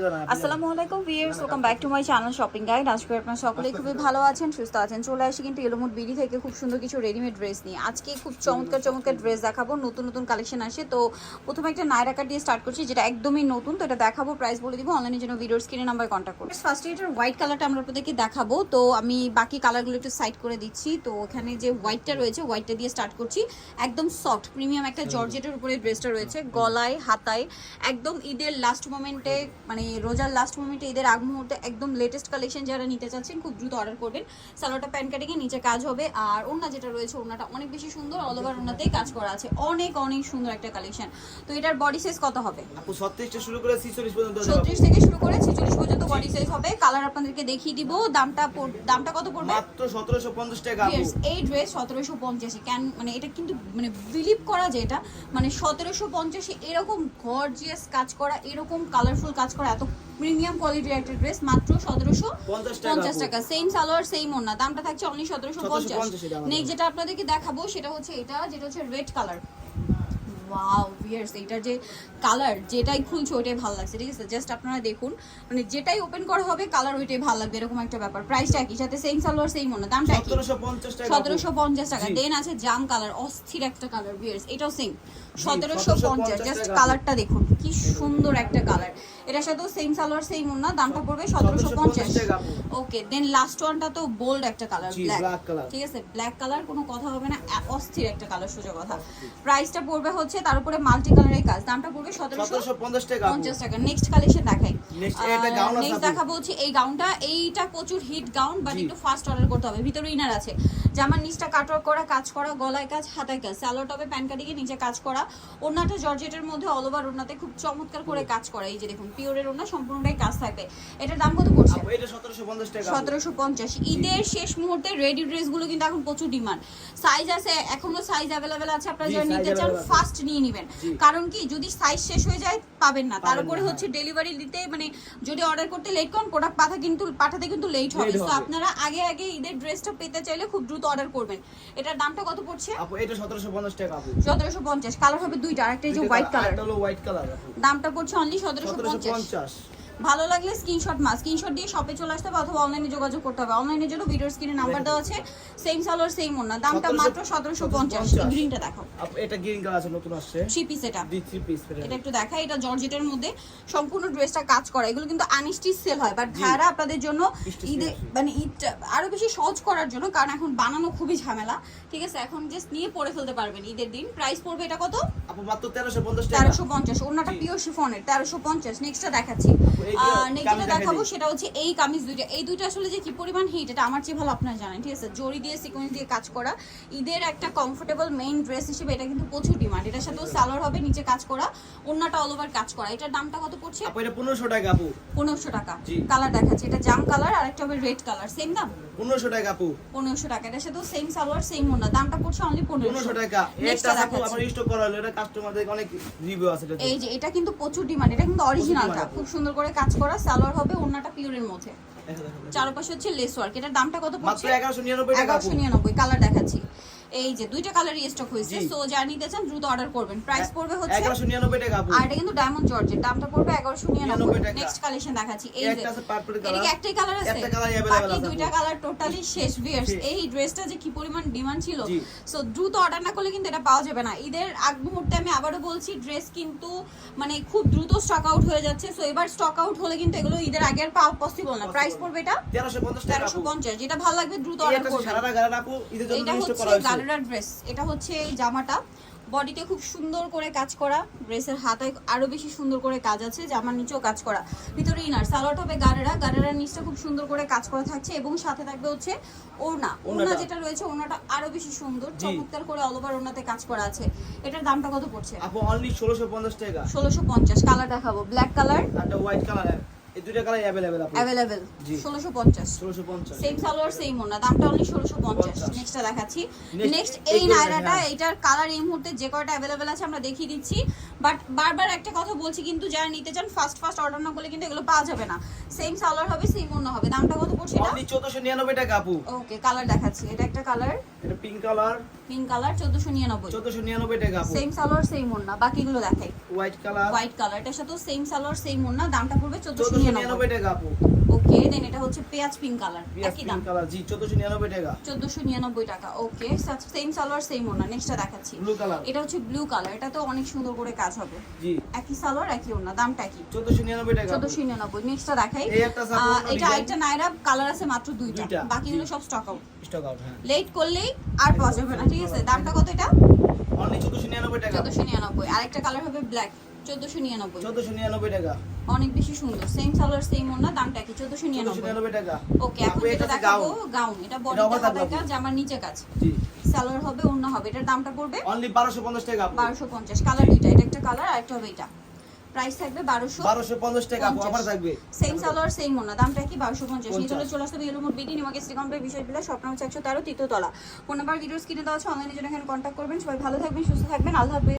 আসসালামু আলাইকুম viewers, welcome back to my channel shopping guide. আজকে আপনারা সকলেই খুবই ভালো আছেন, সুস্থ আছেন। চলে আসি কিন্তু এলোমুড বিডি থেকে খুব সুন্দর কিছু রেডিমেড ড্রেস নিয়ে। আজকে খুব চমৎকার চমৎকার ড্রেস দেখাবো, নতুন নতুন কালেকশন আসে। তো প্রথমে একটা নায়রা কাট দিয়ে স্টার্ট করছি, যেটা একদমই নতুন। তো এটা দেখাবো, প্রাইস বলে দিব। অনলাইনের জন্য ভিডিওর স্ক্রিনে নাম্বার কন্ট্যাক্ট করুন। ফার্স্টে এটার হোয়াইট কালারটা আমরা আপনাদেরকে দেখাবো। তো আমি বাকি কালারগুলো একটু সাইড করে দিচ্ছি। তো এখানে যে হোয়াইটটা রয়েছে, হোয়াইটটা দিয়ে স্টার্ট করছি। একদম সফট প্রিমিয়াম একটা জর্জেটের উপরে ড্রেসটা রয়েছে, গলায় হাতায় একদম ঈদের লাস্ট মোমেন্টে, মানে রোজার লাস্ট মোমেন্টে, ঈদের আগ মুহূর্তে একদম লেটেস্ট কালেকশন যারা নিতে চাচ্ছেন খুব দ্রুত অর্ডার করবেন। সালোয়ারটা প্যান্ট কাটিংয়ে নিচে কাজ হবে, আর ওড়না যেটা রয়েছে ওড়নাটা অনেক বেশি সুন্দর, অল ওভার ওড়নাতেই কাজ করা আছে। অনেক অনেক সুন্দর একটা কালেকশন। তো এটার বডি সাইজ কত হবে? আপু 36 থেকে শুরু করে 46 পর্যন্ত, 36 থেকে শুরু করে 46 পর্যন্ত বডি সাইজ হবে। কালার আপনাদেরকে দেখিয়ে দিব। দামটা কত পড়বে? মাত্র 1750 টাকা আপু। এই ড্রেস 1750। কেন মানে এটা কিন্তু মানে বিলিভ করা যায়, এটা মানে 1750 এরকম গর্জিয়াস কাজ করা, এরকম কালারফুল কাজ করা, এত প্রিমিয়াম কোয়ালিটির একটা ড্রেস মাত্র 1750 টাকা। সেম সালোয়ার সেম ওড়না, দামটা থাকছে অনলি 1750। নেক্সট যেটা আপনাদেরকে দেখাবো সেটা হচ্ছে এটা, যেটা হচ্ছে রেড কালার। ওয়াও ভিউয়ার্স, এইটার যে কালার, যেটাই খুলছে ওইটাই ভালো লাগছে, ঠিক আছে? জাস্ট আপনারা দেখুন, মানে যেটাই ওপেন করা হবে কালার ওইটাই ভালো লাগবে, এরকম একটা ব্যাপার। প্রাইসটা একই, সাথে সেম সালোয়ার সেম ওড়না, দামটা একই 1750 টাকা। 1750 টাকা। দেন আছে জাম কালার, অস্থির একটা কালার ভিউয়ার্স, এটাও সেম 1750। জাস্ট কালারটা দেখুন কি সুন্দর একটা কালার। এটার সাথেও সেম সালোয়ার সেম ওড়না, দামটা পড়বে 1750 টাকা। ওকে, দেন লাস্ট ওয়ানটা তো বোল্ড একটা কালার, ব্ল্যাক কালার, ঠিক আছে? ব্ল্যাক কালার, কোনো কথা হবে না, অস্থির একটা কালার, সোজা কথা। প্রাইসটা পড়বে হচ্ছে, তার উপরে মাল্টি কালারের কাজ, দামটা পড়বে 1750 টাকা। নেক্সট কালেকশন দেখাই। নেক্সট দেখাবো হচ্ছে এই গাউনটা। এইটা প্রচুর হিট গাউন, বাট একটু ফাস্ট অর্ডার করতে হবে। ভিতরে ইনার আছে, জামার নিচটা কাটওয়ার্ক করা, কাজ করা, গলায় কাজ, হাতায় কাজ, সালোয়ার টপে প্যান্ট কাটিংয়ে নিচে কাজ করা, ওড়নাটা জর্জেটের মধ্যে অল ওভার ওড়নাতে খুব চমৎকার করে কাজ করা। এই যে দেখুন, পিওরের ওড়না, সম্পূর্ণটাই কাজ থাকবে। এটার দাম কত পড়ছে? এটা 1750 টাকা। 1750। ঈদের শেষ মুহূর্তে রেডি ড্রেসগুলো কিন্তু এখন প্রচুর ডিমান্ড। সাইজ আছে, এখনো সাইজ অ্যাভেলেবেল আছে, আপনারা যারা নিতে চান ফাস্ট নিয়ে নেবেন। কারণ কি, যদি সাইজ শেষ হয়ে যায় পাবেন না। তার উপরে হচ্ছে ডেলিভারি দিতে, মানে যদি অর্ডার করতে লেট করেন, প্রোডাক্ট পাঠাতে কিন্তু লেট হবে। তো আপনারা আগে আগে ঈদের ড্রেসটা পেতে চাইলে খুব দ্রুত অর্ডার করবেন। এটার দামটা কত পড়ছে আপু? এটা 1750 টাকা আপু। 1750। কালার হবে দুইটা, আরেকটা এই যে হোয়াইট কালার, এটা হলো হোয়াইট কালার। দামটা পড়ছে অনলি 1750। ভালো লাগলে স্ক্রিনশট দিয়ে শপে চলে আসতে হবে, অথবা অনলাইনে যোগাযোগ করতে হবে। অনলাইনের জন্য ভিডিওর স্ক্রিনে নাম্বার দেওয়া আছে। সেম সালোয়ার সেম ওড়না, দামটা মাত্র 1750। গ্রিনটা দেখো, এটা গ্রিন কালার আছে, নতুন আসছে, 3 পিস। এটা 3 পিস। এটা একটু দেখাই, এটা জর্জেটের মধ্যে সম্পূর্ণ ড্রেসটা কাজ করা। এগুলো কিন্তু আনস্টিচ সেল হয়, বাট ভাইরা আপনাদের জন্য ঈদে মানে ঈদ আরো বেশি সহজ করার জন্য, কারণ এখন বানানো খুবই ঝামেলা, ঠিক আছে? এখন জাস্ট নিয়ে পরে ফেলতে পারবেন ঈদের দিন। প্রাইস পড়বে এটা কত আপু? মাত্র 1350 টাকা। 1350। ওড়নাটা পিওর শিফনের, 1350। নেক্সটটা দেখাচ্ছি। নেক্সটটা দেখাবো সেটা হচ্ছে এই কামিজ দুইটা। এই দুইটা আসলে যে কি পরিমাণ হিট, এটা আমার চেয়ে ভালো আপনারা জানেন, ঠিক আছে? জরি দিয়ে সিকোয়েন্স দিয়ে কাজ করা, ঈদের একটা কমফোর্টেবল মেইন ড্রেস হিসেবে এটা কিন্তু প্রচুর ডিমান্ড। এটার সাথেও সালোয়ার হবে, নিচে কাজ করা, ওড়নাটা অল ওভার কাজ করা। এটার দামটা কত পড়ছে আপু? এটা 1500 টাকা আপু। 1500 টাকা। কালার দেখাচ্ছি, এটা জাম কালার, আর একটা হবে রেড কালার, সেম দাম 1500 টাকা আপু। 1500 টাকা। এটার সাথেও সেম সালোয়ার সেম ওড়না, দামটা পড়ছে অনলি 1500 টাকা। নেক্সটটা এটা আপু আমার স্টক করা হলো, এটা কাস্টমারদের অনেক রিভিউ আছে এটা। এই যে এটা কিন্তু প্রচুর ডিমান্ড, এটা কিন্তু অরিজিনালটা, খুব সুন্দর করে কাজ করা, সালোয়ার হবে, ওড়নাটা পিওরের মধ্যে, চারপাশে হচ্ছে লেস ওয়ার্ক। এটার দামটা কত পড়ছে? মাত্র 1199 টাকা। 1199। কালার দেখাচ্ছি, এই যে দুইটা কালারই স্টক হয়েছে। সো যারা নিতে চান দ্রুত অর্ডার করবেন। প্রাইস পড়বে হচ্ছে 1199 টাকা আপু। আর এটা কিন্তু ডায়মন্ড জর্জেট, দামটা পড়বে 1199 টাকা। নেক্সট কালেকশন দেখাচ্ছি, এই যে একটা আছে পার্পল কালার, এদিকে একটাই কালার আছে, একটা কালারই अवेलेबल বাকি আছে, দুইটা কালার টোটালি শেষ। ভিউয়ার্স, এই ড্রেসটা যে কি পরিমাণ ডিমান্ড ছিল, সো দ্রুত অর্ডার না করলে কিন্তু এটা পাওয়া যাবে না। ঈদের আগ মুহূর্তে আমি আবারো বলছি, ড্রেস কিন্তু মানে খুব দ্রুত স্টক আউট হয়ে যাচ্ছে। সো এবার স্টক আউট হলে কিন্তু এগুলো ঈদের আগে আর পাওয়া পসিবল না। প্রাইস পড়বে এটা 1350 টাকা। 1350। যেটা ভালো লাগবে দ্রুত অর্ডার করবেন। সারারা গারারা আপু ঈদের জন্য এটা স্টক করা হচ্ছে হয়েছে। গারারা ড্রেস, এটা হচ্ছে এই জামাটা, বডিতে খুব সুন্দর করে কাজ করা, ড্রেসের হাতায় আরো বেশি সুন্দর করে কাজ আছে, জামার নিচেও কাজ করা, ভিতরে ইনার, সালোয়ার হবে গারারার নিচটা খুব সুন্দর করে কাজ করা থাকছে, এবং সাথে থাকবে হচ্ছে ওড়না যেটা রয়েছে, ওড়নাটা আরো বেশি সুন্দর চমৎকার করে অল ওভার ওড়নাতে কাজ করা আছে। এটার দামটা কত পড়ছে আপু? অনলি 1650 টাকা। 1650। কালার দেখাবো, ব্ল্যাক কালার আর হোয়াইট কালার, এই দুইটা কালারই अवेलेबल আপু। अवेलेबल 1650। 1650 সেম সালোয়ার সেম ওড়না, দামটা অনলি 1650। নেক্সটটা দেখাচ্ছি। নেক্সট এই নায়রাটা, এটার কালার এই মুহূর্তে যে কয়টা अवेलेबल আছে আমরা দেখিয়ে দিচ্ছি। বাট বারবার একটা কথা বলছি, কিন্তু যারা নিতে চান ফার্স্ট অর্ডার না করলে কিন্তু এগুলো পাওয়া যাবে না। সেম সালোয়ার হবে, সেম ওড়না হবে। দামটা কত পড়ছে এটা? অনলি 1499 টাকা আপু। ওকে, কালার দেখাচ্ছি। এটা একটা কালার, এটা পিঙ্ক কালার। 1499। 1499 টাকা আপু। সেম সালোয়ার সেম ওড়না। বাকিগুলো দেখাই। White colour. হোয়াইট কালার, এটার সাথে সেম সালোয়ার সেম ওড়না। দামটা পড়বে 1499 টাকা আপু। ওকে, দেন এটা হচ্ছে পেঁয়াজ পিঙ্ক কালার, পিয়াজ একই দাম পিঙ্ক কালার, জি 1499 টাকা। 1499 টাকা। ওকে, সেম সালোয়ার সেম ওড়না। নেক্সটটা দেখাচ্ছি। Blue colour. এটা হচ্ছে ব্লু কালার, এটা তো অনেক সুন্দর করে কাজ হবে। জি একই সালোয়ার একই ওড়না, দামটা কি? 1499 টাকা। 1499। নেক্সটটা দেখাই। এই একটা এটা একটা নাইরা কালার আছে মাত্র দুইটা, দুইটা, বাকিগুলো জি। সব স্টক আউট। স্টক আউট, হ্যাঁ। লেট করলেই আর পাওয়া যাবে না, ঠিক আছে? দামটা কত এটা? অনলি 1499 টাকা। 1499। আরেকটা কালার হবে ব্ল্যাক, 1499। 1499 টাকা। অনেক বেশি সুন্দর। সেম সালোয়ার সেম ওড়না, দামটা কি? 1499। 1499 টাকা। ওকে, এখন আপু, যেটা এটা হচ্ছে দেখাবো গাউন। গাউন। এটা এটা বডিটা আবার হাতায় দেখাবো। কাজ, জামার নিচে কাজ। জি সালোয়ার হবে, ওড়না হবে। এটার দামটা পড়বে অনলি 1250 টাকা আপু। 1250। কালার দুইটা, এটা একটা কালার আর একটা হবে এটা। প্রাইস থাকবে 1250 টাকা আপু, অফার থাকবে। সেম সালোয়ার সেম ওড়না। দামটা কি? 1250। 50 নিচে চলে আসতে হবে ইয়েলো মোড বিডি নিমাকে শ্রীকান্ত বিশেষ বিলা স্বপ্ন 113 তৃতীয় তলা। ফোন নাম্বার ভিডিওস কিনে দেওয়া আছে, অনলাইনে জন্য এখানে কন্ট্যাক্ট করবেন। সবাই ভালো থাকবেন, সুস্থ থাকবেন, আল্লাহ হাফেজ।